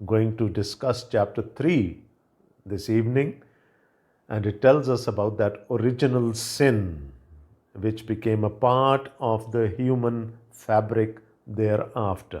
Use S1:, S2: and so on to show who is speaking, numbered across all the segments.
S1: going to discuss chapter 3 this evening, and it tells us about that original sin which became a part of the human fabric thereafter.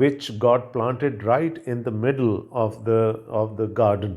S1: which God planted right in the middle of the garden.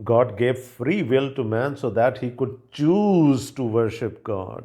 S1: God gave free will to man so that he could choose to worship God.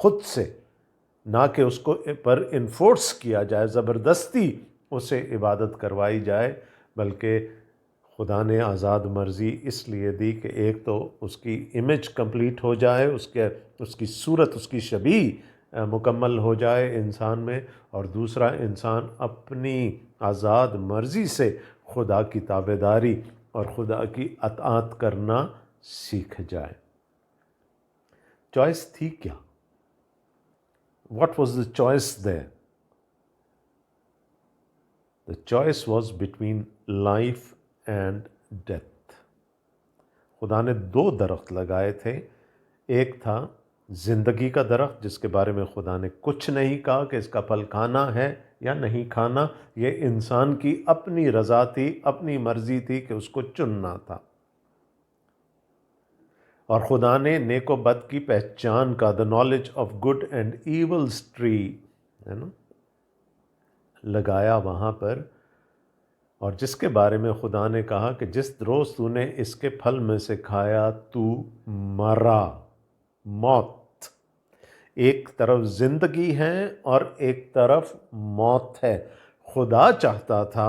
S1: خود سے، نہ کہ اس کو پر enforce کیا جائے، زبردستی اسے عبادت کروائی جائے، بلکہ خدا نے آزاد مرضی اس لیے دی کہ ایک تو اس کی امیج کمپلیٹ ہو جائے، اس کی صورت، اس کی شبیہ مکمل ہو جائے انسان میں، اور دوسرا انسان اپنی آزاد مرضی سے خدا کی تابعداری اور خدا کی اطاعت کرنا سیکھ جائے۔ چوائس تھی کیا؟ What was the choice there? The choice was between life and death. خدا نے 2 درخت لگائے تھے، ایک تھا زندگی کا درخت جس کے بارے میں خدا نے کچھ نہیں کہا کہ اس کا پھل کھانا ہے یا نہیں کھانا، یہ انسان کی اپنی رضا تھی، اپنی مرضی تھی کہ اس کو چننا تھا۔ اور خدا نے نیک و بد کی پہچان کا the knowledge of good and evils tree ہے نا لگایا وہاں پر، اور جس کے بارے میں خدا نے کہا کہ جس روز تو نے اس کے پھل میں سے کھایا تو مرا، موت۔ ایک طرف زندگی ہے اور ایک طرف موت ہے۔ خدا چاہتا تھا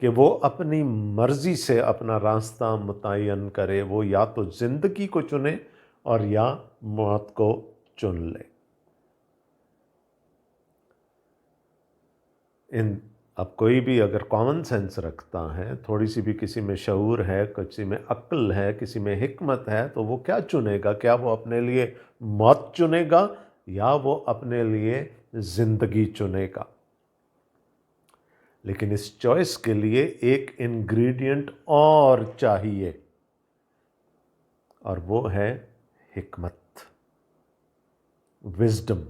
S1: کہ وہ اپنی مرضی سے اپنا راستہ متعین کرے، وہ یا تو زندگی کو چنے اور یا موت کو چن لے۔ اب کوئی بھی اگر کامن سینس رکھتا ہے، تھوڑی سی بھی کسی میں شعور ہے، کسی میں عقل ہے، کسی میں حکمت ہے، تو وہ کیا چنے گا؟ کیا وہ اپنے لیے موت چنے گا یا وہ اپنے لیے زندگی چنے گا؟ لیکن اس چوائس کے لیے ایک انگریڈینٹ اور چاہیے، اور وہ ہے حکمت، وزڈم۔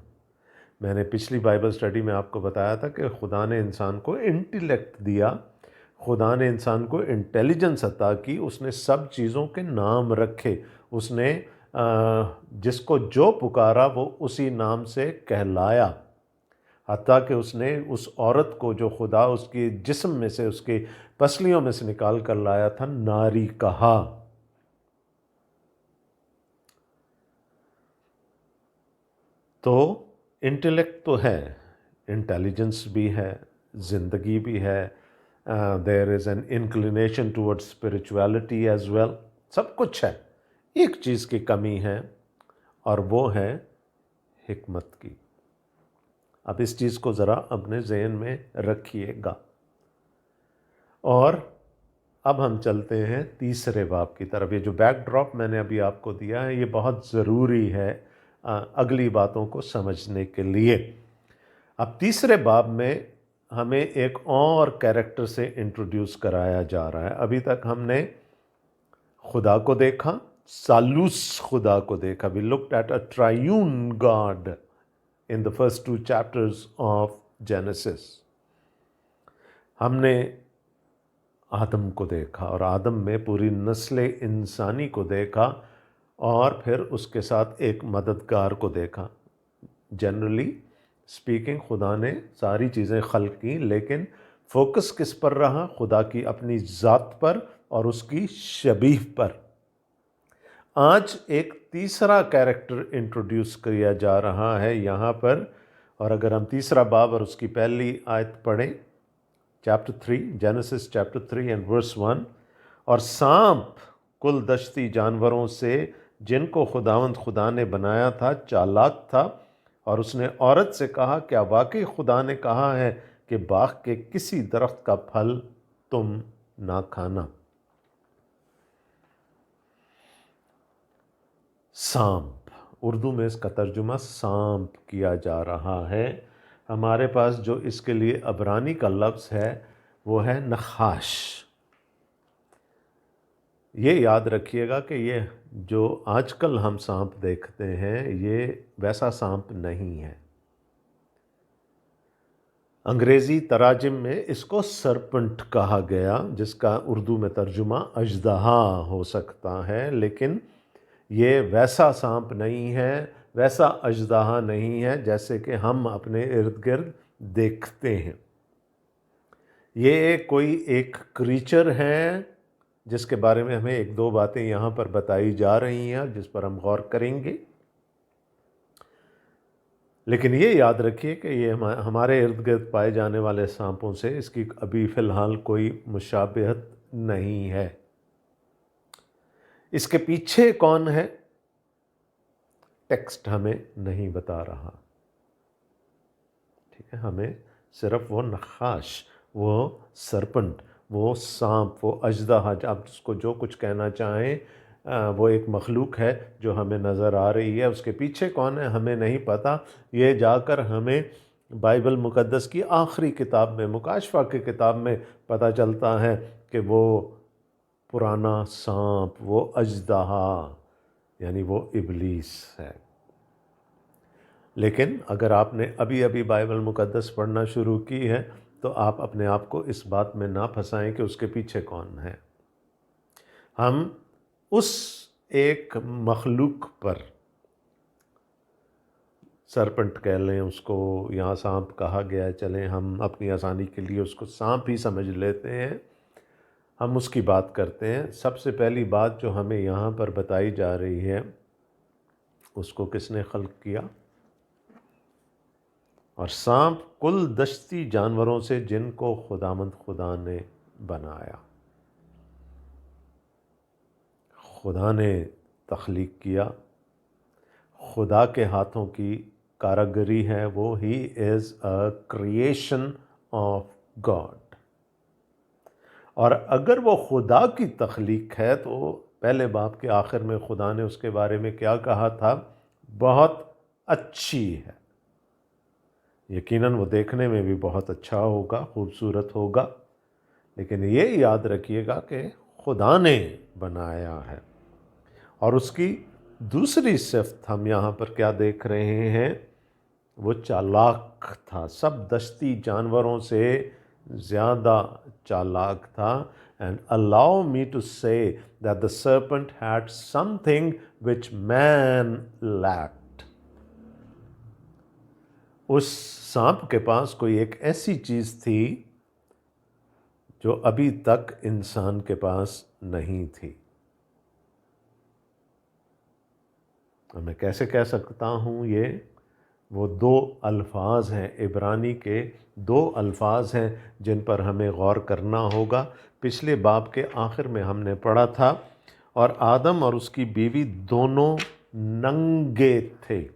S1: میں نے پچھلی بائبل سٹڈی میں آپ کو بتایا تھا کہ خدا نے انسان کو انٹیلیکٹ دیا، خدا نے انسان کو انٹیلیجنس عطا کی، اس نے سب چیزوں کے نام رکھے، اس نے جس کو جو پکارا وہ اسی نام سے کہلایا، حتیٰ کہ اس نے اس عورت کو جو خدا اس کی جسم میں سے، اس کی پسلیوں میں سے نکال کر لایا تھا، ناری کہا۔ تو انٹیلیکٹ تو ہے، انٹیلیجنس بھی ہے، زندگی بھی ہے، there is an inclination toward spirituality as well, سب کچھ ہے۔ ایک چیز کی کمی ہے اور وہ ہے حکمت کی۔ اب اس چیز کو ذرا اپنے ذہن میں رکھیے گا، اور اب ہم چلتے ہیں تیسرے باب کی طرف۔ یہ جو بیک ڈراپ میں نے ابھی آپ کو دیا ہے، یہ بہت ضروری ہے اگلی باتوں کو سمجھنے کے لیے۔ اب تیسرے باب میں ہمیں ایک اور کیریکٹر سے انٹروڈیوس کرایا جا رہا ہے۔ ابھی تک ہم نے خدا کو دیکھا، ثالوث خدا کو دیکھا۔ We looked at a triune God in the first 2 chapters of Genesis۔ ہم نے آدم کو دیکھا اور آدم میں پوری نسل انسانی کو دیکھا، اور پھر اس کے ساتھ ایک مددگار کو دیکھا۔ جنرلی اسپیکنگ خدا نے ساری چیزیں خلق کی، لیکن فوکس کس پر رہا؟ خدا کی اپنی ذات پر اور اس کی شبیہ پر۔ آج ایک تیسرا کیریکٹر انٹروڈیوس کیا جا رہا ہے یہاں پر، اور اگر ہم تیسرا باب اور اس کی پہلی آیت پڑھیں، chapter 3، Genesis chapter 3 and verse 1، اور سانپ کل دشتی جانوروں سے جن کو خداوند خدا نے بنایا تھا چالاک تھا، اور اس نے عورت سے کہا کیا واقعی خدا نے کہا ہے کہ باغ کے کسی درخت کا پھل تم نہ کھانا؟ سانپ، اردو میں اس کا ترجمہ سانپ کیا جا رہا ہے۔ ہمارے پاس جو اس کے لیے عبرانی کا لفظ ہے وہ ہے نخاش۔ یہ یاد رکھیے گا کہ یہ جو آج کل ہم سانپ دیکھتے ہیں یہ ویسا سانپ نہیں ہے۔ انگریزی تراجم میں اس کو سرپنٹ کہا گیا، جس کا اردو میں ترجمہ اژدہا ہو سکتا ہے، لیکن یہ ویسا سانپ نہیں ہے، ویسا اژدہا نہیں ہے جیسے کہ ہم اپنے ارد گرد دیکھتے ہیں۔ یہ کوئی ایک کریچر ہے جس کے بارے میں ہمیں 1-2 باتیں یہاں پر بتائی جا رہی ہیں جس پر ہم غور کریں گے۔ لیکن یہ یاد رکھیے کہ یہ ہمارے ارد گرد پائے جانے والے سانپوں سے اس کی ابھی فی الحال کوئی مشابہت نہیں ہے۔ اس کے پیچھے کون ہے، ٹیکسٹ ہمیں نہیں بتا رہا، ٹھیک ہے؟ ہمیں صرف وہ نخاش، وہ سرپنٹ، وہ سانپ، وہ اژدہا، آپ اس کو جو کچھ کہنا چاہیں، وہ ایک مخلوق ہے جو ہمیں نظر آ رہی ہے۔ اس کے پیچھے کون ہے ہمیں نہیں پتہ۔ یہ جا کر ہمیں بائبل مقدس کی آخری کتاب میں، مکاشفہ کی کتاب میں پتہ چلتا ہے کہ وہ پرانا سانپ، وہ اژدہا، یعنی وہ ابلیس ہے۔ لیکن اگر آپ نے ابھی ابھی بائبل مقدس پڑھنا شروع کی ہے تو آپ اپنے آپ کو اس بات میں نہ پھنسائیں کہ اس کے پیچھے کون ہے۔ ہم اس ایک مخلوق پر، سرپنٹ کہہ لیں اس کو، یہاں سانپ کہا گیا ہے، چلیں ہم اپنی آسانی کے لیے اس کو سانپ ہی سمجھ لیتے ہیں، ہم اس کی بات کرتے ہیں۔ سب سے پہلی بات جو ہمیں یہاں پر بتائی جا رہی ہے، اس کو کس نے خلق کیا؟ اور سانپ کل دشتی جانوروں سے جن کو خداوند خدا نے بنایا، خدا نے تخلیق کیا، خدا کے ہاتھوں کی کاریگری ہے وہ، ہی از اے کریشن آف گاڈ۔ اور اگر وہ خدا کی تخلیق ہے تو پہلے باب کے آخر میں خدا نے اس کے بارے میں کیا کہا تھا؟ بہت اچھی ہے۔ یقیناً وہ دیکھنے میں بھی بہت اچھا ہوگا، خوبصورت ہوگا، لیکن یہ یاد رکھیے گا کہ خدا نے بنایا ہے۔ اور اس کی دوسری صفت ہم یہاں پر کیا دیکھ رہے ہیں؟ وہ چالاک تھا، سب دشتی جانوروں سے زیادہ چالاک تھا۔ And allow me to say that the serpent had something which man lacked۔ اس سانپ کے پاس کوئی ایک ایسی چیز تھی جو ابھی تک انسان کے پاس نہیں تھی۔ اور میں کیسے کہہ سکتا ہوں یہ؟ وہ دو الفاظ ہیں، عبرانی کے دو الفاظ ہیں جن پر ہمیں غور کرنا ہوگا۔ پچھلے باب کے آخر میں ہم نے پڑھا تھا، اور آدم اور اس کی بیوی دونوں ننگے تھے۔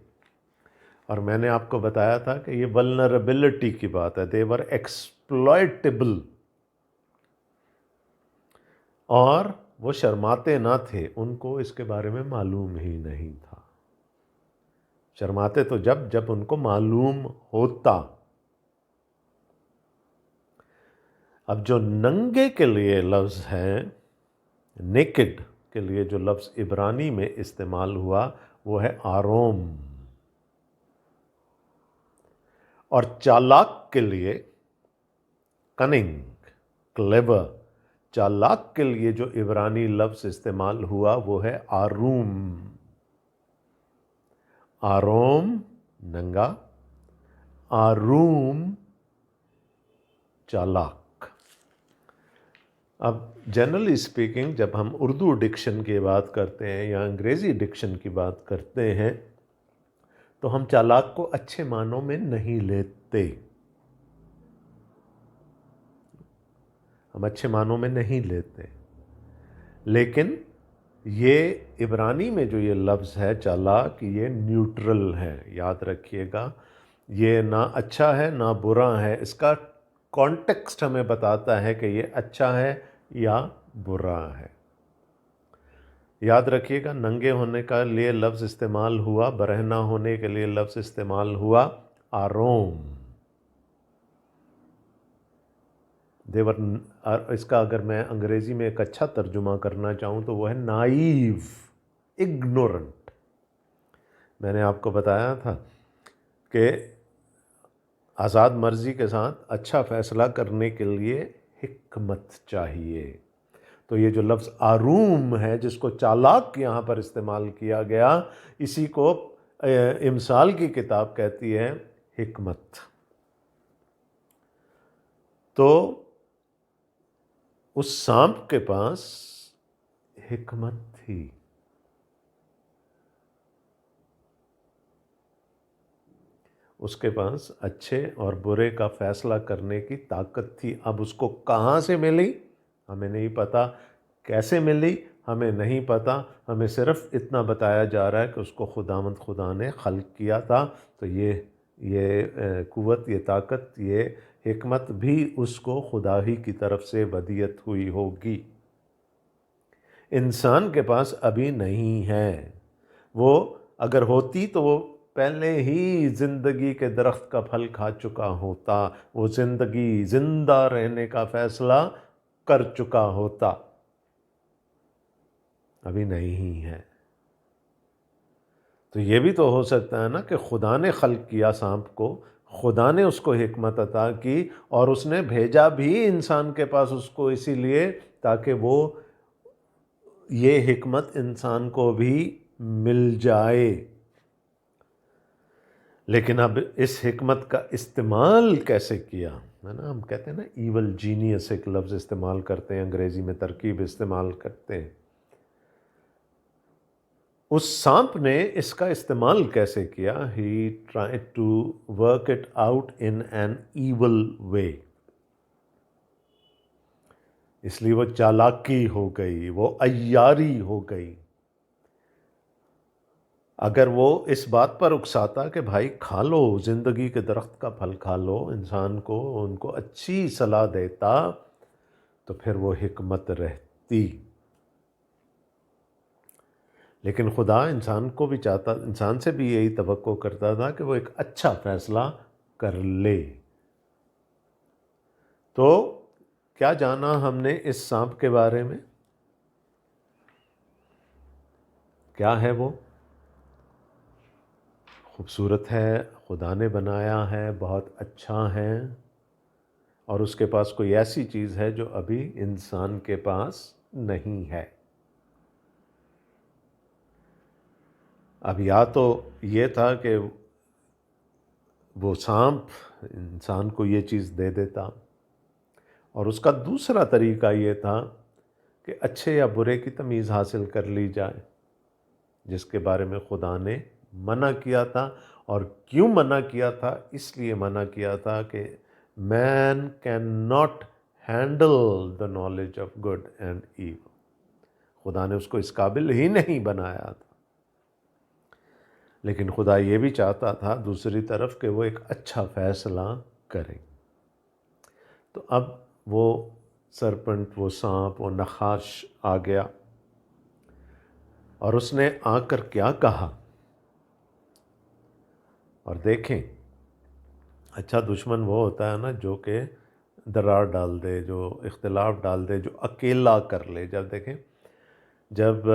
S1: اور میں نے آپ کو بتایا تھا کہ یہ ولنریبلٹی کی بات ہے، they were exploitable، اور وہ شرماتے نہ تھے، ان کو اس کے بارے میں معلوم ہی نہیں تھا۔ شرماتے تو جب ان کو معلوم ہوتا۔ اب جو ننگے کے لیے لفظ ہے، نیکڈ کے لیے جو لفظ عبرانی میں استعمال ہوا وہ ہے آروم، اور چالاک کے لیے کننگ، کلیور، چالاک کے لیے جو عبرانی لفظ استعمال ہوا وہ ہے آروم۔ آروم ننگا، آروم چالاک۔ اب جنرلی اسپیکنگ جب ہم اردو ڈکشن کی بات کرتے ہیں یا انگریزی ڈکشن کی بات کرتے ہیں تو ہم چالاک کو اچھے معنوں میں نہیں لیتے، ہم اچھے معنوں میں نہیں لیتے، لیکن یہ عبرانی میں جو یہ لفظ ہے چالاک، یہ نیوٹرل ہے، یاد رکھیے گا۔ یہ نہ اچھا ہے نہ برا ہے، اس کا کانٹیکسٹ ہمیں بتاتا ہے کہ یہ اچھا ہے یا برا ہے۔ یاد رکھیے گا، ننگے ہونے کا لیے لفظ استعمال ہوا، برہنہ ہونے کے لیے لفظ استعمال ہوا آروم۔ اس کا اگر میں انگریزی میں ایک اچھا ترجمہ کرنا چاہوں تو وہ ہے نائیو، اگنورنٹ۔ میں نے آپ کو بتایا تھا کہ آزاد مرضی کے ساتھ اچھا فیصلہ کرنے کے لیے حکمت چاہیے۔ تو یہ جو لفظ آروم ہے جس کو چالاک یہاں پر استعمال کیا گیا، اسی کو امثال کی کتاب کہتی ہے حکمت۔ تو اس سانپ کے پاس حکمت تھی۔ اس کے پاس اچھے اور برے کا فیصلہ کرنے کی طاقت تھی۔ اب اس کو کہاں سے ملی ہمیں نہیں پتہ، کیسے ملی ہمیں نہیں پتہ، ہمیں صرف اتنا بتایا جا رہا ہے کہ اس کو خداوند خدا نے خلق کیا تھا۔ تو یہ قوت، یہ طاقت، یہ حکمت بھی اس کو خدا ہی کی طرف سے ودیت ہوئی ہوگی، انسان کے پاس ابھی نہیں ہے۔ وہ اگر ہوتی تو وہ پہلے ہی زندگی کے درخت کا پھل کھا چکا ہوتا، وہ زندہ رہنے کا فیصلہ کر چکا ہوتا، ابھی نہیں ہے۔ تو یہ بھی تو ہو سکتا ہے نا کہ خدا نے خلق کیا سانپ کو، خدا نے اس کو حکمت عطا کی، اور اس نے بھیجا بھی انسان کے پاس اس کو اسی لیے تاکہ وہ یہ حکمت انسان کو بھی مل جائے۔ لیکن اب اس حکمت کا استعمال کیسے کیا ہے نا، ہم کہتے ہیں نا ایول جینیس ایک لفظ استعمال کرتے ہیں، انگریزی میں ترکیب استعمال کرتے ہیں۔ اس سانپ نے اس کا استعمال کیسے کیا؟ He tried to work it out in an evil way, اس لیے وہ چالاکی ہو گئی، وہ عیاری ہو گئی۔ اگر وہ اس بات پر اکساتا کہ بھائی کھا لو، زندگی کے درخت کا پھل کھا لو، انسان کو ان کو اچھی صلاح دیتا، تو پھر وہ حکمت رہتی۔ لیکن خدا انسان کو بھی چاہتا، انسان سے بھی یہی توقع کرتا تھا کہ وہ ایک اچھا فیصلہ کر لے۔ تو کیا جانا ہم نے اس سانپ کے بارے میں؟ کیا ہے وہ؟ خوبصورت ہے، خدا نے بنایا ہے، بہت اچھا ہے، اور اس کے پاس کوئی ایسی چیز ہے جو ابھی انسان کے پاس نہیں ہے۔ اب یا تو یہ تھا کہ وہ سانپ انسان کو یہ چیز دے دیتا، اور اس کا دوسرا طریقہ یہ تھا کہ اچھے یا برے کی تمیز حاصل کر لی جائے، جس کے بارے میں خدا نے منع کیا تھا۔ اور کیوں منع کیا تھا؟ اس لیے منع کیا تھا کہ man can not handle the knowledge of good and evil, خدا نے اس کو اس قابل ہی نہیں بنایا تھا۔ لیکن خدا یہ بھی چاہتا تھا دوسری طرف کہ وہ ایک اچھا فیصلہ کرے۔ تو اب وہ سرپنٹ، وہ سانپ، وہ نخاش آ گیا، اور اس نے آ کر کیا کہا؟ اور دیکھیں، اچھا دشمن وہ ہوتا ہے نا جو کہ درار ڈال دے، جو اختلاف ڈال دے، جو اکیلا کر لے۔ جب دیکھیں، جب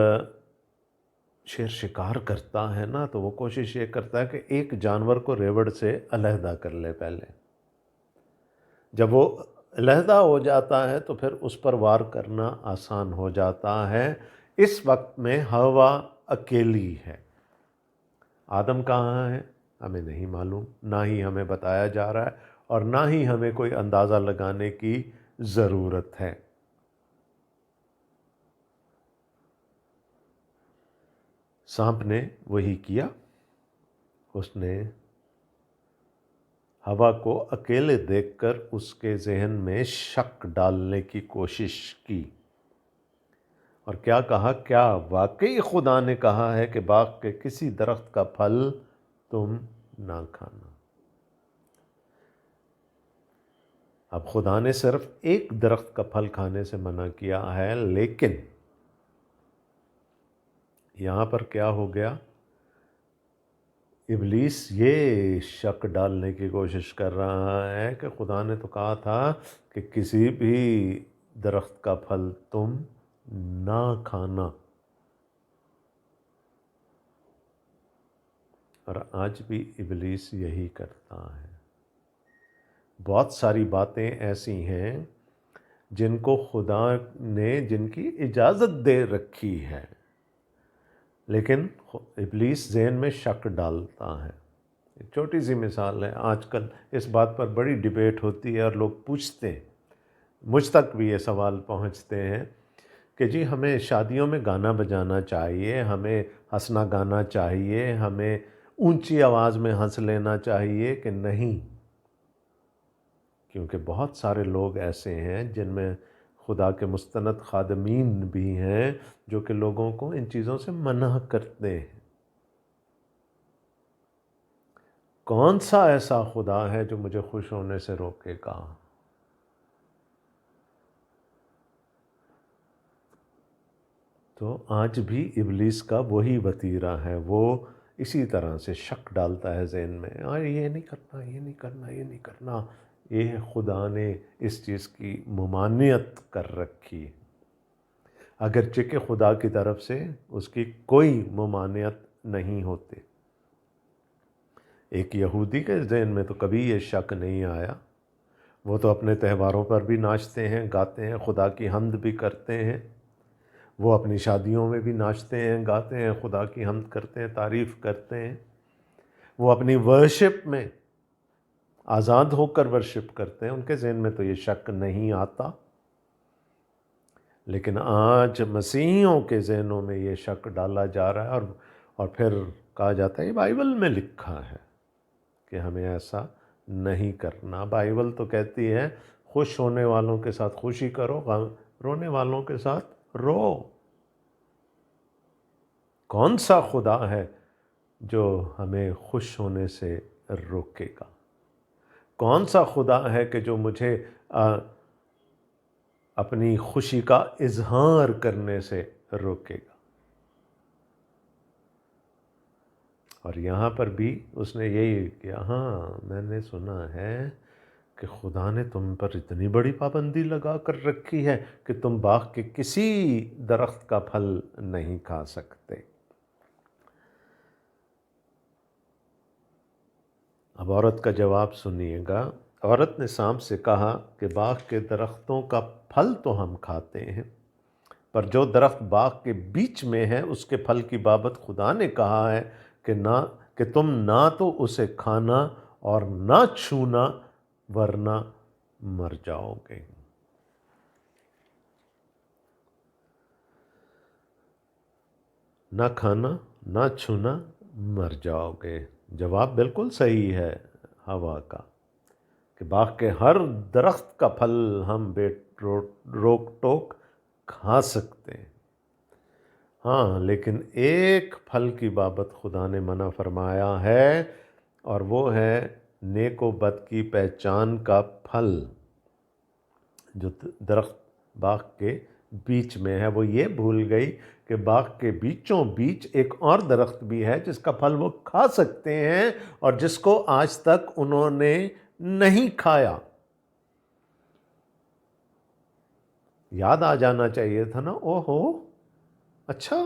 S1: شیر شکار کرتا ہے نا تو وہ کوشش یہ کرتا ہے کہ ایک جانور کو ریوڑ سے علیحدہ کر لے پہلے۔ جب وہ علیحدہ ہو جاتا ہے تو پھر اس پر وار کرنا آسان ہو جاتا ہے۔ اس وقت میں حوا اکیلی ہے، آدم کہاں ہے ہمیں نہیں معلوم، نہ ہی ہمیں بتایا جا رہا ہے، اور نہ ہی ہمیں کوئی اندازہ لگانے کی ضرورت ہے۔ سانپ نے وہی کیا، اس نے حوا کو اکیلے دیکھ کر اس کے ذہن میں شک ڈالنے کی کوشش کی، اور کیا کہا؟ کیا واقعی خدا نے کہا ہے کہ باغ کے کسی درخت کا پھل تم نہ کھانا؟ اب خدا نے صرف ایک درخت کا پھل کھانے سے منع کیا ہے، لیکن یہاں پر کیا ہو گیا؟ ابلیس یہ شک ڈالنے کی کوشش کر رہا ہے کہ خدا نے تو کہا تھا کہ کسی بھی درخت کا پھل تم نہ کھانا، اور آج بھی ابلیس یہی کرتا ہے۔ بہت ساری باتیں ایسی ہیں جن کو خدا نے، جن کی اجازت دے رکھی ہے، لیکن ابلیس ذہن میں شک ڈالتا ہے۔ ایک چھوٹی سی مثال ہے، آج کل اس بات پر بڑی ڈیبیٹ ہوتی ہے، اور لوگ پوچھتے ہیں، مجھ تک بھی یہ سوال پہنچتے ہیں کہ جی ہمیں شادیوں میں گانا بجانا چاہیے، ہمیں ہنسنا گانا چاہیے، ہمیں اونچی آواز میں ہنس لینا چاہیے کہ نہیں، کیونکہ بہت سارے لوگ ایسے ہیں جن میں خدا کے مستند خادمین بھی ہیں جو کہ لوگوں کو ان چیزوں سے منع کرتے ہیں۔ کون سا ایسا خدا ہے جو مجھے خوش ہونے سے روکے گا؟ تو آج بھی ابلیس کا وہی وتیرہ ہے، وہ اسی طرح سے شک ڈالتا ہے ذہن میں، یہ نہیں کرنا، یہ نہیں کرنا، یہ نہیں کرنا۔ یہ خدا نے اس چیز کی ممانعت کر رکھی، اگرچہ کہ خدا کی طرف سے اس کی کوئی ممانعت نہیں ہوتی۔ ایک یہودی کے ذہن میں تو کبھی یہ شک نہیں آیا، وہ تو اپنے تہواروں پر بھی ناچتے ہیں، گاتے ہیں، خدا کی حمد بھی کرتے ہیں، وہ اپنی شادیوں میں بھی ناچتے ہیں، گاتے ہیں، خدا کی حمد کرتے ہیں، تعریف کرتے ہیں، وہ اپنی ورشپ میں آزاد ہو کر ورشپ کرتے ہیں، ان کے ذہن میں تو یہ شک نہیں آتا۔ لیکن آج مسیحیوں کے ذہنوں میں یہ شک ڈالا جا رہا ہے، اور پھر کہا جاتا ہے یہ بائبل میں لکھا ہے کہ ہمیں ایسا نہیں کرنا۔ بائبل تو کہتی ہے خوش ہونے والوں کے ساتھ خوشی کرو، رونے والوں کے ساتھ رو۔ کون سا خدا ہے جو ہمیں خوش ہونے سے روکے گا؟ کون سا خدا ہے کہ جو مجھے اپنی خوشی کا اظہار کرنے سے روکے گا؟ اور یہاں پر بھی اس نے یہی کیا، ہاں میں نے سنا ہے کہ خدا نے تم پر اتنی بڑی پابندی لگا کر رکھی ہے کہ تم باغ کے کسی درخت کا پھل نہیں کھا سکتے۔ اب عورت کا جواب سنیے گا۔ عورت نے سانپ سے کہا کہ باغ کے درختوں کا پھل تو ہم کھاتے ہیں، پر جو درخت باغ کے بیچ میں ہے اس کے پھل کی بابت خدا نے کہا ہے کہ تم نہ تو اسے کھانا اور نہ چھونا ورنہ مر جاؤ گے۔ نہ کھانا نہ چھونا مر جاؤ گے۔ جواب بالکل صحیح ہے ہوا کا کہ باغ کے ہر درخت کا پھل ہم بے روک ٹوک کھا سکتے ہیں، ہاں لیکن ایک پھل کی بابت خدا نے منع فرمایا ہے، اور وہ ہے نیک و بد کی پہچان کا پھل جو درخت باغ کے بیچ میں ہے۔ وہ یہ بھول گئی کہ باغ کے بیچوں بیچ ایک اور درخت بھی ہے جس کا پھل وہ کھا سکتے ہیں اور جس کو آج تک انہوں نے نہیں کھایا۔ یاد آ جانا چاہیے تھا نا، اوہو اچھا،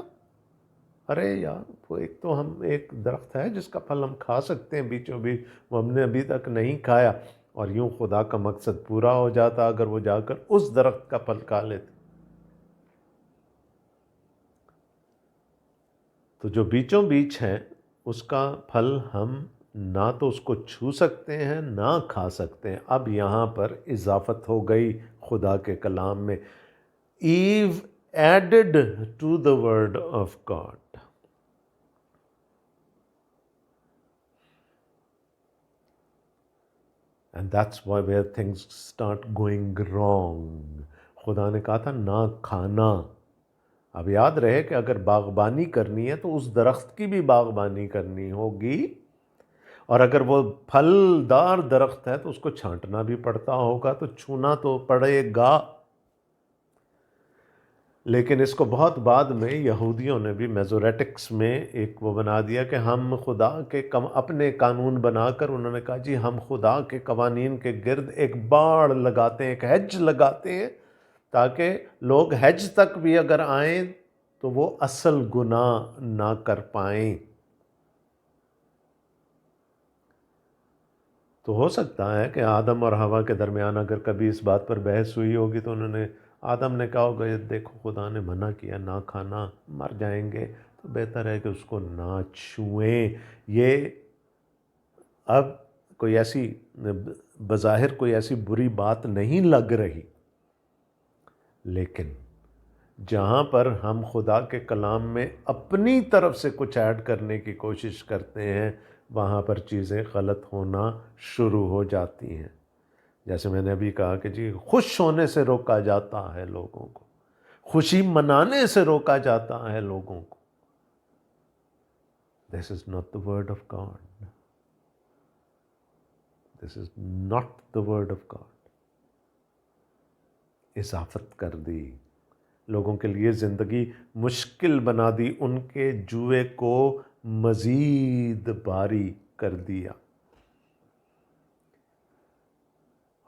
S1: ارے یار وہ ایک درخت ہے جس کا پھل ہم کھا سکتے ہیں بیچوں بیچ، وہ ہم نے ابھی تک نہیں کھایا، اور یوں خدا کا مقصد پورا ہو جاتا اگر وہ جا کر اس درخت کا پھل کھا لیتے۔ تو جو بیچوں بیچ ہے اس کا پھل ہم نہ تو اس کو چھو سکتے ہیں نہ کھا سکتے ہیں۔ اب یہاں پر اضافت ہو گئی خدا کے کلام میں، Eve added to the word of God. And that's why where things start going wrong۔ خدا نے کہا تھا نہ کھانا۔ اب یاد رہے کہ اگر باغبانی کرنی ہے تو اس درخت کی بھی باغبانی کرنی ہوگی، اور اگر وہ پھلدار درخت ہے تو اس کو چھانٹنا بھی پڑتا ہوگا، تو چھونا تو پڑے گا۔ لیکن اس کو بہت بعد میں یہودیوں نے بھی میزوریٹکس میں ایک وہ بنا دیا کہ ہم خدا کے اپنے قانون بنا کر انہوں نے کہا جی ہم خدا کے قوانین کے گرد ایک باڑ لگاتے ہیں، ایک ہیج لگاتے ہیں، تاکہ لوگ ہیج تک بھی اگر آئیں تو وہ اصل گناہ نہ کر پائیں۔ تو ہو سکتا ہے کہ آدم اور حوا کے درمیان اگر کبھی اس بات پر بحث ہوئی ہوگی تو انہوں نے آدم نے کہا ہوگا دیکھو خدا نے منع کیا نہ کھانا، مر جائیں گے، تو بہتر ہے کہ اس کو نہ چھوئیں۔ یہ اب کوئی ایسی بظاہر کوئی ایسی بری بات نہیں لگ رہی، لیکن جہاں پر ہم خدا کے کلام میں اپنی طرف سے کچھ ایڈ کرنے کی کوشش کرتے ہیں، وہاں پر چیزیں غلط ہونا شروع ہو جاتی ہیں۔ جیسے میں نے ابھی کہا کہ جی خوش ہونے سے روکا جاتا ہے لوگوں کو، خوشی منانے سے روکا جاتا ہے لوگوں کو۔ This is not the word of God. This is not the word of God. اضافت کر دی، لوگوں کے لیے زندگی مشکل بنا دی، ان کے جوئے کو مزید بھاری کر دیا۔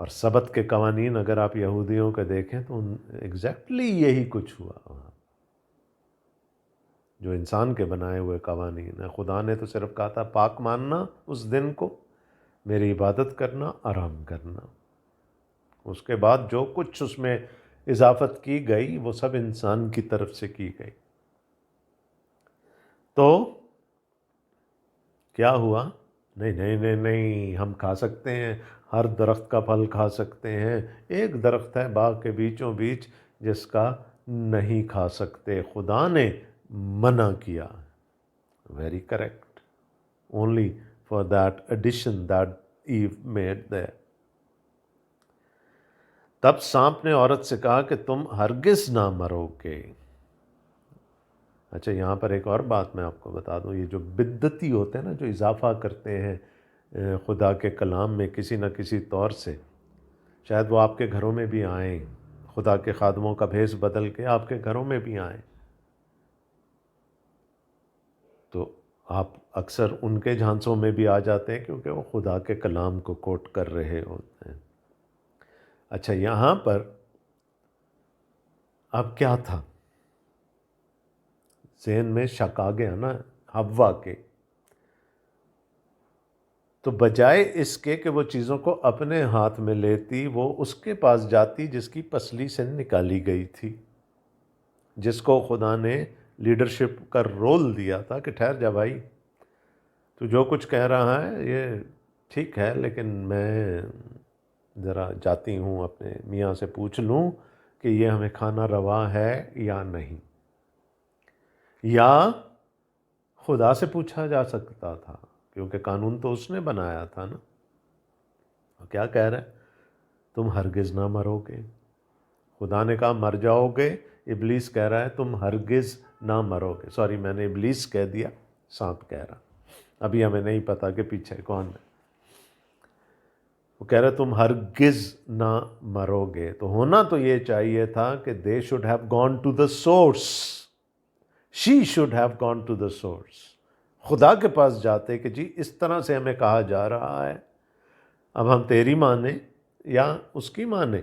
S1: اور سبت کے قوانین اگر آپ یہودیوں کے دیکھیں تو ایگزیکٹلی یہی کچھ ہوا وہاں، جو انسان کے بنائے ہوئے قوانین ہیں۔ خدا نے تو صرف کہا تھا پاک ماننا اس دن کو، میری عبادت کرنا، آرام کرنا۔ اس کے بعد جو کچھ اس میں اضافت کی گئی وہ سب انسان کی طرف سے کی گئی۔ تو کیا ہوا؟ نہیں نہیں نہیں نہیں، ہم کھا سکتے ہیں، ہر درخت کا پھل کھا سکتے ہیں، ایک درخت ہے باغ کے بیچوں بیچ جس کا نہیں کھا سکتے، خدا نے منع کیا۔ Very correct, only for that addition that Eve made there۔ تب سانپ نے عورت سے کہا کہ تم ہرگز نہ مرو گے۔ اچھا، یہاں پر ایک اور بات میں آپ کو بتا دوں، یہ جو بدعتی ہوتے ہیں نا، جو اضافہ کرتے ہیں خدا کے کلام میں کسی نہ کسی طور سے، شاید وہ آپ کے گھروں میں بھی آئیں، خدا کے خادموں کا بھیس بدل کے آپ کے گھروں میں بھی آئیں، تو آپ اکثر ان کے جھانسوں میں بھی آ جاتے ہیں کیونکہ وہ خدا کے کلام کو کوٹ کر رہے ہوتے ہیں۔ اچھا، یہاں پر اب کیا تھا؟ ذہن میں شک آ گیا نا حوا کے، تو بجائے اس کے کہ وہ چیزوں کو اپنے ہاتھ میں لیتی، وہ اس کے پاس جاتی جس کی پسلی سے نکالی گئی تھی، جس کو خدا نے لیڈرشپ کا رول دیا تھا کہ ٹھہر جا بھائی، تو جو کچھ کہہ رہا ہے یہ ٹھیک ہے، لیکن میں ذرا جاتی ہوں اپنے میاں سے پوچھ لوں کہ یہ ہمیں کھانا روا ہے یا نہیں، یا خدا سے پوچھا جا سکتا تھا کیونکہ قانون تو اس نے بنایا تھا نا۔ اور کیا کہہ رہا ہے؟ تم ہرگز نہ مرو گے۔ خدا نے کہا مر جاؤ گے، ابلیس کہہ رہا ہے تم ہرگز نہ مرو گے۔ سوری، میں نے ابلیس کہہ دیا، سانپ کہہ رہا، ابھی ہمیں نہیں پتا کہ پیچھے کون ہے۔ وہ کہہ رہا تم ہرگز نہ مرو گے، تو ہونا تو یہ چاہیے تھا کہ they should have gone to the source. She should have gone to the source. خدا کے پاس جاتے کہ جی اس طرح سے ہمیں کہا جا رہا ہے، اب ہم تیری مانیں یا اس کی مانیں؟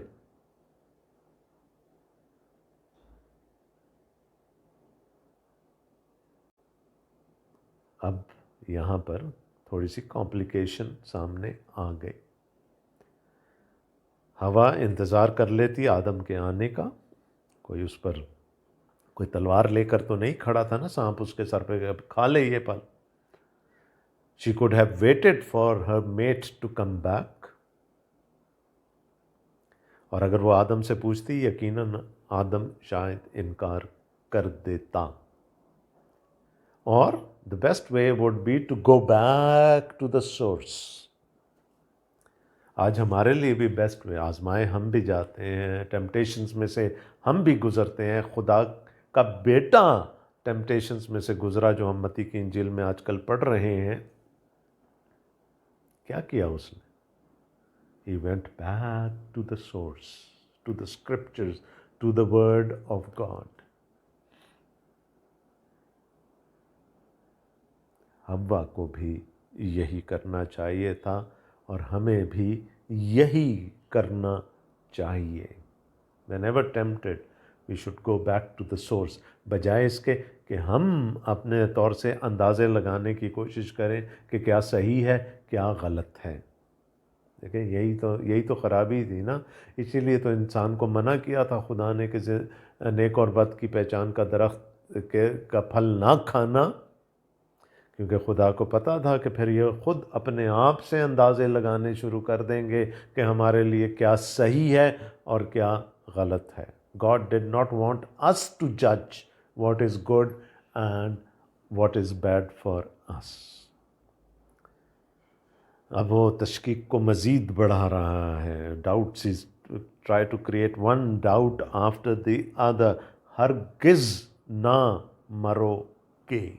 S1: اب یہاں پر تھوڑی سی کمپلیکیشن سامنے آ گئی۔ حوا انتظار کر لیتی آدم کے آنے کا، کوئی اس پر کوئی تلوار لے کر تو نہیں کھڑا تھا نا سانپ اس کے سر پہ کھا لے یہ پھل۔ She could have waited for her mate to come back. اور اگر وہ آدم سے پوچھتی، یقیناً آدم شاید انکار کر دیتا، اور the best way would be to go back to the source. آج ہمارے لیے بھی بیسٹ وے، آزمائے ہم بھی جاتے ہیں، ٹیمپٹیشنز میں سے ہم بھی گزرتے ہیں، خدا کا بیٹا ٹیمپٹیشنز میں سے گزرا جو ہم متی کی انجیل میں آج کل پڑھ رہے ہیں۔ کیا کیا اس نے؟ He went back to the source, to the scriptures, to the word of God. حوا کو بھی یہی کرنا چاہیے تھا اور ہمیں بھی یہی کرنا چاہیے۔ Whenever tempted, we should go back to the source. بجائے اس کے کہ ہم اپنے طور سے اندازے لگانے کی کوشش کریں کہ کیا صحیح ہے کیا غلط ہے۔ دیکھیں یہی تو خرابی تھی نا، اسی لیے تو انسان کو منع کیا تھا خدا نے کہ نیک اور بد کی پہچان کا درخت کا پھل نہ کھانا، کیونکہ خدا کو پتہ تھا کہ پھر یہ خود اپنے آپ سے اندازے لگانے شروع کر دیں گے کہ ہمارے لیے کیا صحیح ہے اور کیا غلط ہے۔ God did not want us to judge what is good and what is bad for us. اب وہ تشکیک کو مزید بڑھا رہا ہے. Doubts is try to create one doubt after the other. ہرگز نہ مرو گے.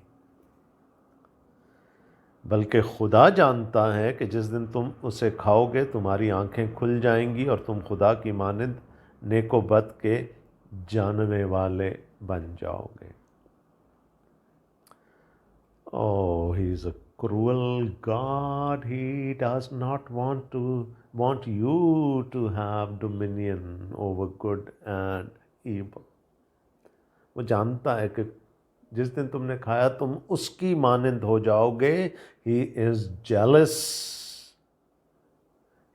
S1: بلکہ خدا جانتا ہے کہ جس دن تم اسے کھاؤ گے تمہاری آنکھیں کھل جائیں گی اور تم خدا کی مانند نیک و بد کے جاننے والے بن جاؤ گے. Oh, he is a cruel God. He does not want you to have dominion over good and evil. وہ جانتا ہے کہ جس دن تم نے کھایا تم اس کی مانند ہو جاؤ گے. He is jealous.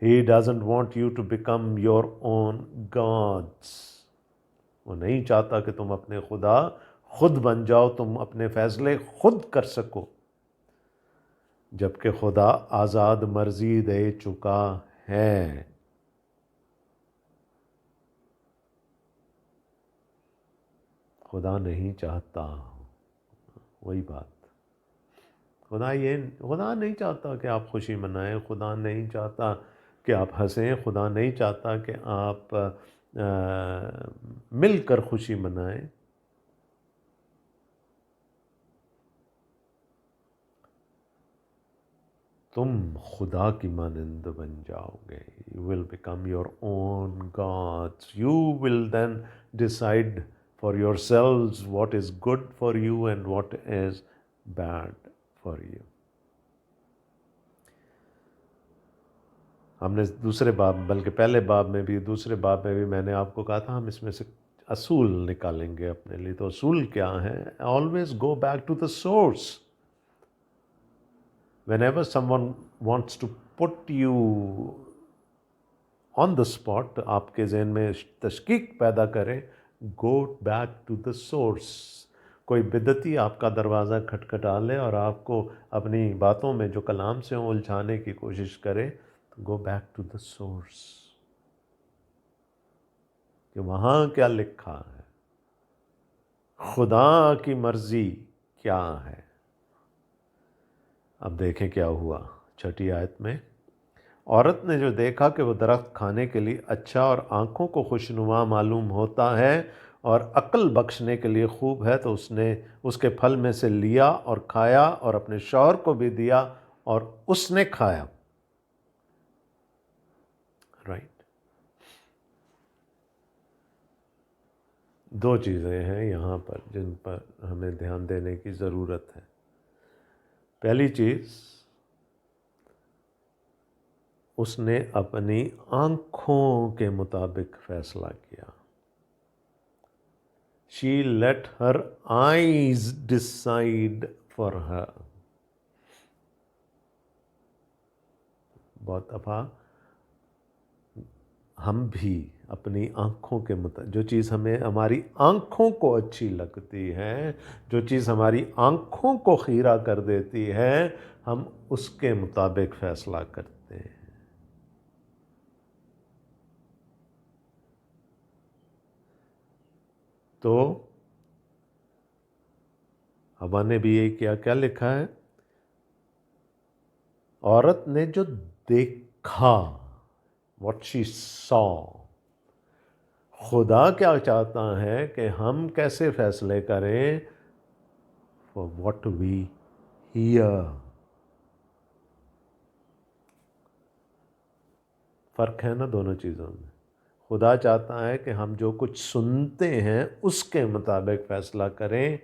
S1: He doesn't want you to become your own gods. وہ نہیں چاہتا کہ تم اپنے خدا خود بن جاؤ, تم اپنے فیصلے خود کر سکو, جبکہ خدا آزاد مرضی دے چکا ہے. خدا نہیں چاہتا, وہی بات, خدا نہیں چاہتا کہ آپ خوشی منائیں, خدا نہیں چاہتا کہ آپ ہنسیں, خدا نہیں چاہتا کہ آپ مل کر خوشی منائیں. تم خدا کی مانند بن جاؤ گے. You will become your own gods. You will then decide for yourselves what is good for you and what is bad for you. ہم نے دوسرے باب, بلکہ پہلے باب میں بھی, دوسرے باب میں بھی میں نے آپ کو کہا تھا ہم اس میں سے اصول نکالیں گے اپنے لیے. تو اصول کیا ہیں؟ Always go back to the source. Whenever someone wants to put you on the spot, آپ کے ذہن میں تشکیک پیدا کرے, go back to the source. کوئی بدعتی آپ کا دروازہ کھٹکھٹا لے اور آپ کو اپنی باتوں میں جو کلام سے الجھانے کی کوشش کرے, تو go back to the source. کہ وہاں کیا لکھا ہے, خدا کی مرضی کیا ہے. اب دیکھیں کیا ہوا 6 آیت میں. عورت نے جو دیکھا کہ وہ درخت کھانے کے لیے اچھا اور آنکھوں کو خوشنما معلوم ہوتا ہے اور عقل بخشنے کے لیے خوب ہے, تو اس نے اس کے پھل میں سے لیا اور کھایا اور اپنے شوہر کو بھی دیا اور اس نے کھایا. رائٹ. 2 چیزیں ہیں یہاں پر جن پر ہمیں دھیان دینے کی ضرورت ہے. پہلی چیز, اس نے اپنی آنکھوں کے مطابق فیصلہ کیا. She let her eyes decide for her. بہت دفعہ ہم بھی اپنی آنکھوں کے مطابق, جو چیز ہمیں ہماری آنکھوں کو اچھی لگتی ہے, جو چیز ہماری آنکھوں کو خیرہ کر دیتی ہے, ہم اس کے مطابق فیصلہ کرتے ہیں. تو حوا نے بھی یہی کیا. کیا لکھا ہے؟ عورت نے جو دیکھا, what she saw. خدا کیا چاہتا ہے کہ ہم کیسے فیصلے کریں؟ for what we hear. فرق ہے نا دونوں چیزوں میں. خدا چاہتا ہے کہ ہم جو کچھ سنتے ہیں اس کے مطابق فیصلہ کریں.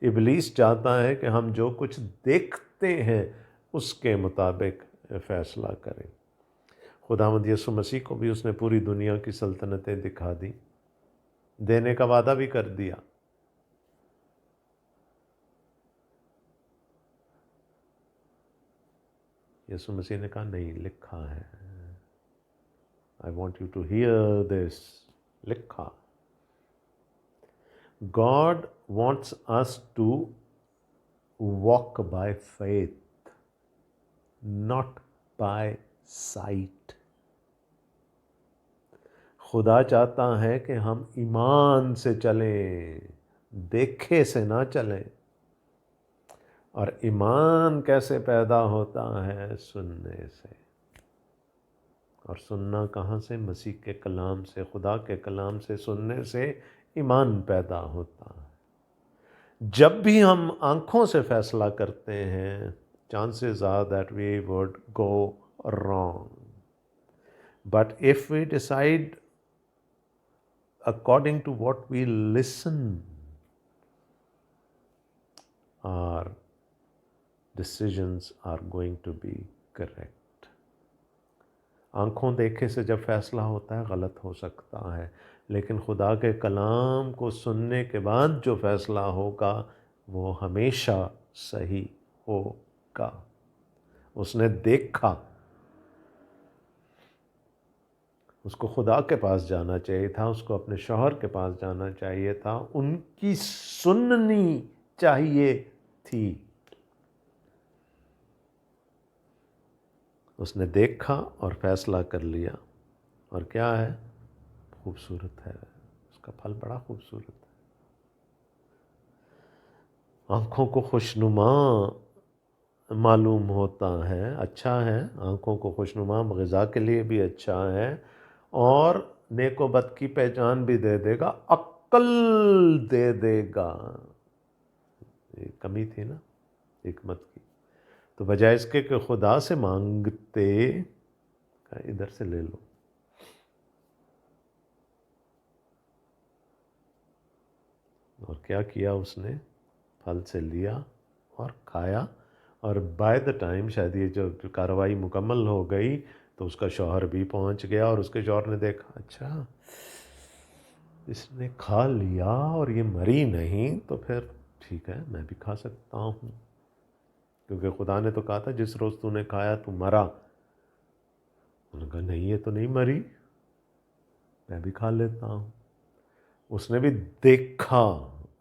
S1: ابلیس چاہتا ہے کہ ہم جو کچھ دیکھتے ہیں اس کے مطابق فیصلہ کریں. خداوند یسوع مسیح کو بھی اس نے پوری دنیا کی سلطنتیں دکھا دی, دینے کا وعدہ بھی کر دیا. یسوع مسیح نے کہا نہیں, لکھا ہے. I want you to hear this. لکھا. God wants us to walk by faith, not by sight. خدا چاہتا ہے کہ ہم ایمان سے چلیں، دیکھے سے نہ چلیں۔ اور ایمان کیسے پیدا ہوتا ہے؟ سننے سے۔ اور سننا کہاں سے؟ مسیح کے کلام سے، خدا کے کلام سے سننے سے ایمان پیدا ہوتا ہے۔ جب بھی ہم آنکھوں سے فیصلہ کرتے ہیں، chances are that we would go wrong. But if we decide according to what we listen, our decisions are going to be correct. آنکھوں دیکھے سے جب فیصلہ ہوتا ہے غلط ہو سکتا ہے، لیکن خدا کے کلام کو سننے کے بعد جو فیصلہ ہوگا وہ ہمیشہ صحیح ہوگا۔ اس نے دیکھا، اس کو خدا کے پاس جانا چاہیے تھا، اس کو اپنے شوہر کے پاس جانا چاہیے تھا، ان کی سننی چاہیے تھی۔ اس نے دیکھا اور فیصلہ کر لیا، اور کیا ہے؟ خوبصورت ہے، اس کا پھل بڑا خوبصورت ہے۔ آنکھوں کو خوشنما معلوم ہوتا ہے، اچھا ہے، آنکھوں کو خوشنما غذا کے لیے بھی اچھا ہے، اور نیک و بد کی پہچان بھی دے دے گا، عقل دے دے گا۔ یہ کمی تھی نا حکمت کی، تو بجائے اس کے کہ خدا سے مانگتے، ادھر سے لے لو۔ اور کیا کیا اس نے؟ پھل سے لیا اور کھایا، اور بائی دا ٹائم شاید یہ جو کارروائی مکمل ہو گئی تو اس کا شوہر بھی پہنچ گیا، اور اس کے شوہر نے دیکھا اچھا اس نے کھا لیا اور یہ مری نہیں، تو پھر ٹھیک ہے میں بھی کھا سکتا ہوں، کیونکہ خدا نے تو کہا تھا جس روز تو نے کھایا تو مرا۔ انہوں نے کہا نہیں یہ تو نہیں مری، میں بھی کھا لیتا ہوں۔ اس نے بھی دیکھا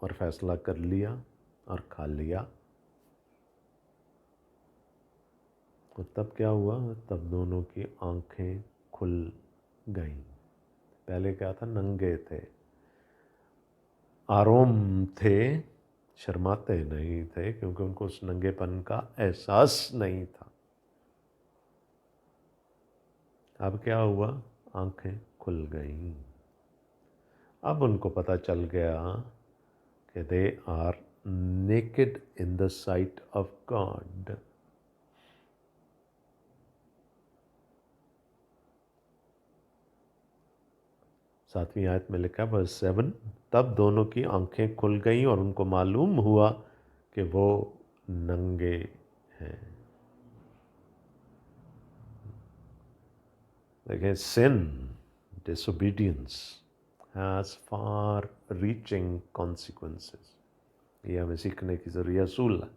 S1: اور فیصلہ کر لیا اور کھا لیا، اور تب کیا ہوا؟ تب دونوں کی آنکھیں کھل گئیں۔ پہلے کیا تھا؟ ننگے تھے، آروم تھے، شرماتے نہیں تھے، کیونکہ ان کو اس ننگے پن کا احساس نہیں تھا۔ اب کیا ہوا؟ آنکھیں کھل گئیں۔ اب ان کو پتہ چل گیا کہ they are naked in the sight of God۔ ساتویں آیت میں لکھا verse 7، تب دونوں کی آنکھیں کھل گئیں اور ان کو معلوم ہوا کہ وہ ننگے ہیں۔ دیکھیں sin, disobedience has far reaching consequences۔ یہ ہمیں سیکھنے کی ضروری اصول ہے۔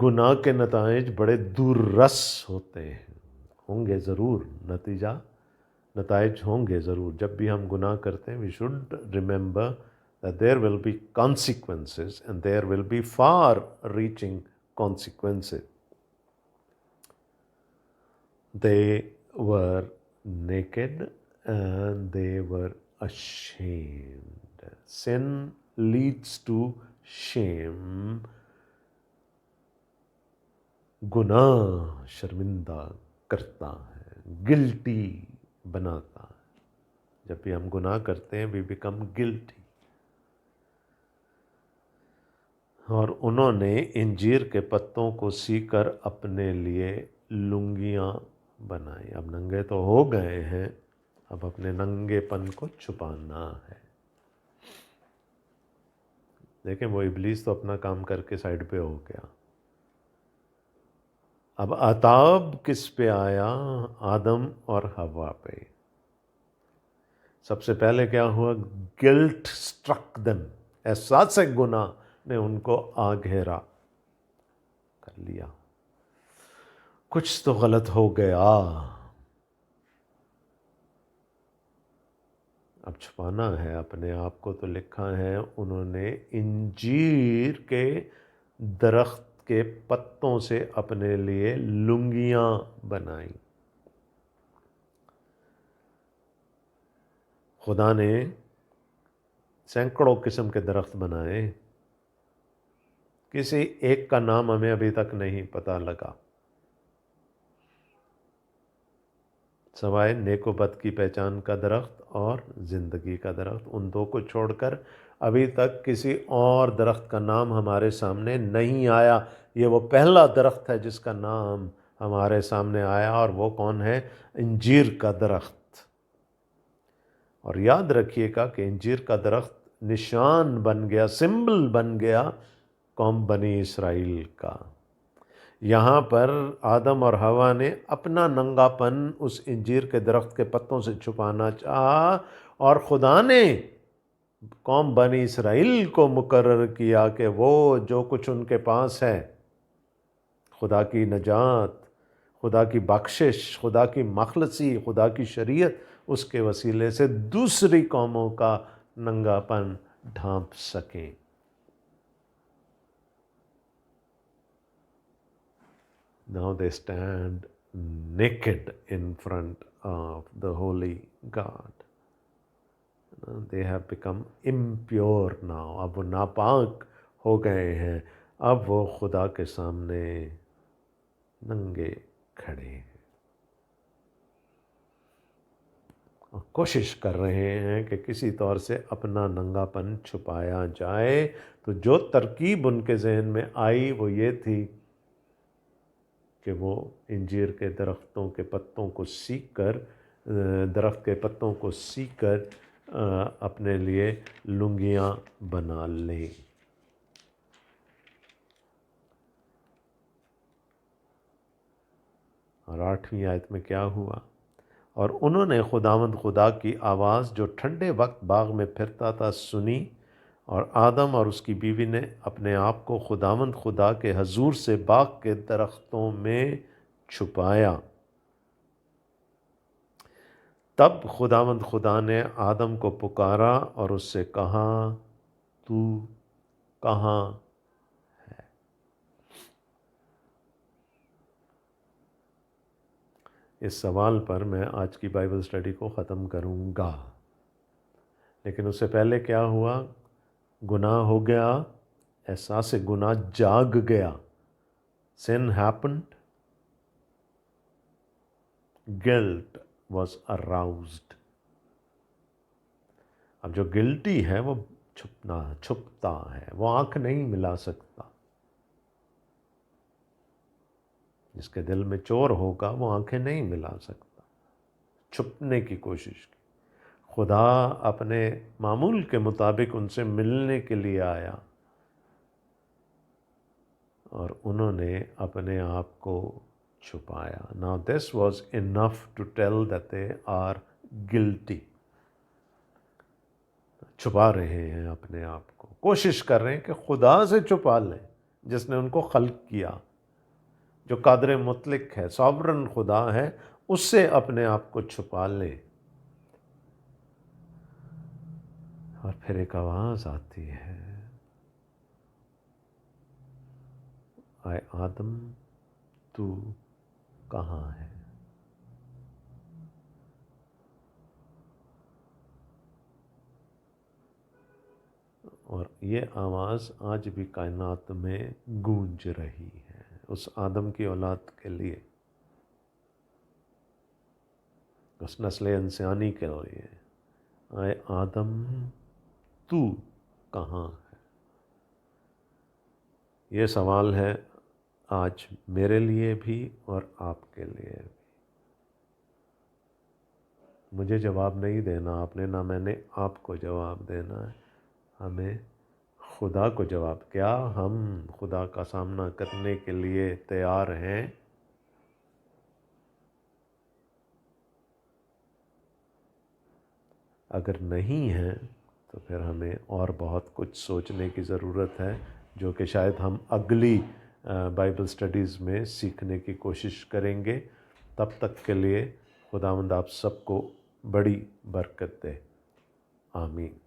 S1: گناہ کے نتائج بڑے دور رس ہوتے ہیں، ہوں گے ضرور، نتائج ہوں گے ضرور۔ جب بھی ہم گناہ کرتے ہیں we should remember that there will be consequences and there will be far reaching consequences۔ They were naked and they were ashamed۔ Sin leads to shame۔ گناہ شرمندہ کرتا ہے، گلٹی بناتا ہے۔ جب بھی ہم گناہ کرتے ہیں we become guilty۔ اور انہوں نے انجیر کے پتوں کو سی کر اپنے لیے لنگیاں بنائی۔ اب ننگے تو ہو گئے ہیں، اب اپنے ننگے پن کو چھپانا ہے۔ دیکھیں وہ ابلیس تو اپنا کام کر کے سائڈ پہ ہو گیا۔ اب عذاب کس پہ آیا؟ آدم اور حوا پہ۔ سب سے پہلے کیا ہوا؟ گلٹ سٹرک دم، احساس گناہ نے ان کو آ گھیرا کر لیا، کچھ تو غلط ہو گیا۔ اب چھپانا ہے اپنے آپ کو، تو لکھا ہے انہوں نے انجیر کے درخت کے پتوں سے اپنے لیے لنگیاں بنائیں۔ خدا نے سینکڑوں قسم کے درخت بنائے، کسی ایک کا نام ہمیں ابھی تک نہیں پتہ لگا، سوائے نیک و بد کی پہچان کا درخت اور زندگی کا درخت۔ ان دو کو چھوڑ کر ابھی تک کسی اور درخت کا نام ہمارے سامنے نہیں آیا۔ یہ وہ پہلا درخت ہے جس کا نام ہمارے سامنے آیا، اور وہ کون ہے؟ انجیر کا درخت۔ اور یاد رکھیے گا کہ انجیر کا درخت نشان بن گیا، سمبل بن گیا قوم بنی اسرائیل کا۔ یہاں پر آدم اور حوا نے اپنا ننگا پن اس انجیر کے درخت کے پتوں سے چھپانا چاہا، اور خدا نے قوم بنی اسرائیل کو مقرر کیا کہ وہ جو کچھ ان کے پاس ہے، خدا کی نجات، خدا کی بخشش، خدا کی مخلصی، خدا کی شریعت، اس کے وسیلے سے دوسری قوموں کا ننگا پن ڈھانپ سکیں۔ Now they stand naked in front of the holy God. They have become impure now. اب وہ ناپاک ہو گئے ہیں، اب وہ خدا کے سامنے ننگے کھڑے ہیں اور کوشش کر رہے ہیں کہ کسی طور سے اپنا ننگا پن چھپایا جائے۔ تو جو ترکیب ان کے ذہن میں آئی وہ یہ تھی کہ وہ انجیر کے درختوں کے پتوں کو سیکھ کر، درخت کے پتوں کو سیکھ کر اپنے لیے لنگیاں بنا لیں۔ اور 8ویں آیت میں کیا ہوا؟ اور انہوں نے خداوند خدا کی آواز جو ٹھنڈے وقت باغ میں پھرتا تھا سنی، اور آدم اور اس کی بیوی نے اپنے آپ کو خداوند خدا کے حضور سے باغ کے درختوں میں چھپایا۔ تب خداوند خدا نے آدم کو پکارا اور اس سے کہا، تو کہاں ہے؟ اس سوال پر میں آج کی بائبل اسٹڈی کو ختم کروں گا، لیکن اس سے پہلے کیا ہوا؟ گناہ ہو گیا، احساس گناہ جاگ گیا۔ Sin happened, guilt was aroused۔ اب جو گلٹی ہے وہ چھپتا ہے، وہ آنکھ نہیں ملا سکتا۔ جس کے دل میں چور ہوگا وہ آنکھیں نہیں ملا سکتا، چھپنے کی کوشش کی۔ خدا اپنے معمول کے مطابق ان سے ملنے کے لیے آیا، اور انہوں نے اپنے آپ کو چھپایا۔ Now this was enough to tell that they are guilty۔ چھپا رہے ہیں اپنے آپ کو، کوشش کر رہے ہیں کہ خدا سے چھپا لیں جس نے ان کو خلق کیا، جو قادر مطلق ہے، ساورن خدا ہے، اس سے اپنے آپ کو چھپا لیں۔ اور پھر ایک آواز آتی ہے، اے آدم تو کہاں ہے؟ اور یہ آواز آج بھی کائنات میں گونج رہی ہے اس آدم کی اولاد کے لیے، اس نسل انسانی کے لیے۔ اے آدم تو کہاں ہے؟ یہ سوال ہے آج میرے لیے بھی اور آپ کے لیے بھی۔ مجھے جواب نہیں دینا آپ نے، نہ میں نے آپ کو جواب دینا ہے، ہمیں خدا کو جواب۔ کیا ہم خدا کا سامنا کرنے کے لیے تیار ہیں؟ اگر نہیں ہیں تو پھر ہمیں اور بہت کچھ سوچنے کی ضرورت ہے، جو کہ شاید ہم اگلی بائبل سٹڈیز میں سیکھنے کی کوشش کریں گے۔ تب تک کے لیے خداوند آپ سب کو بڑی برکت دے، آمین۔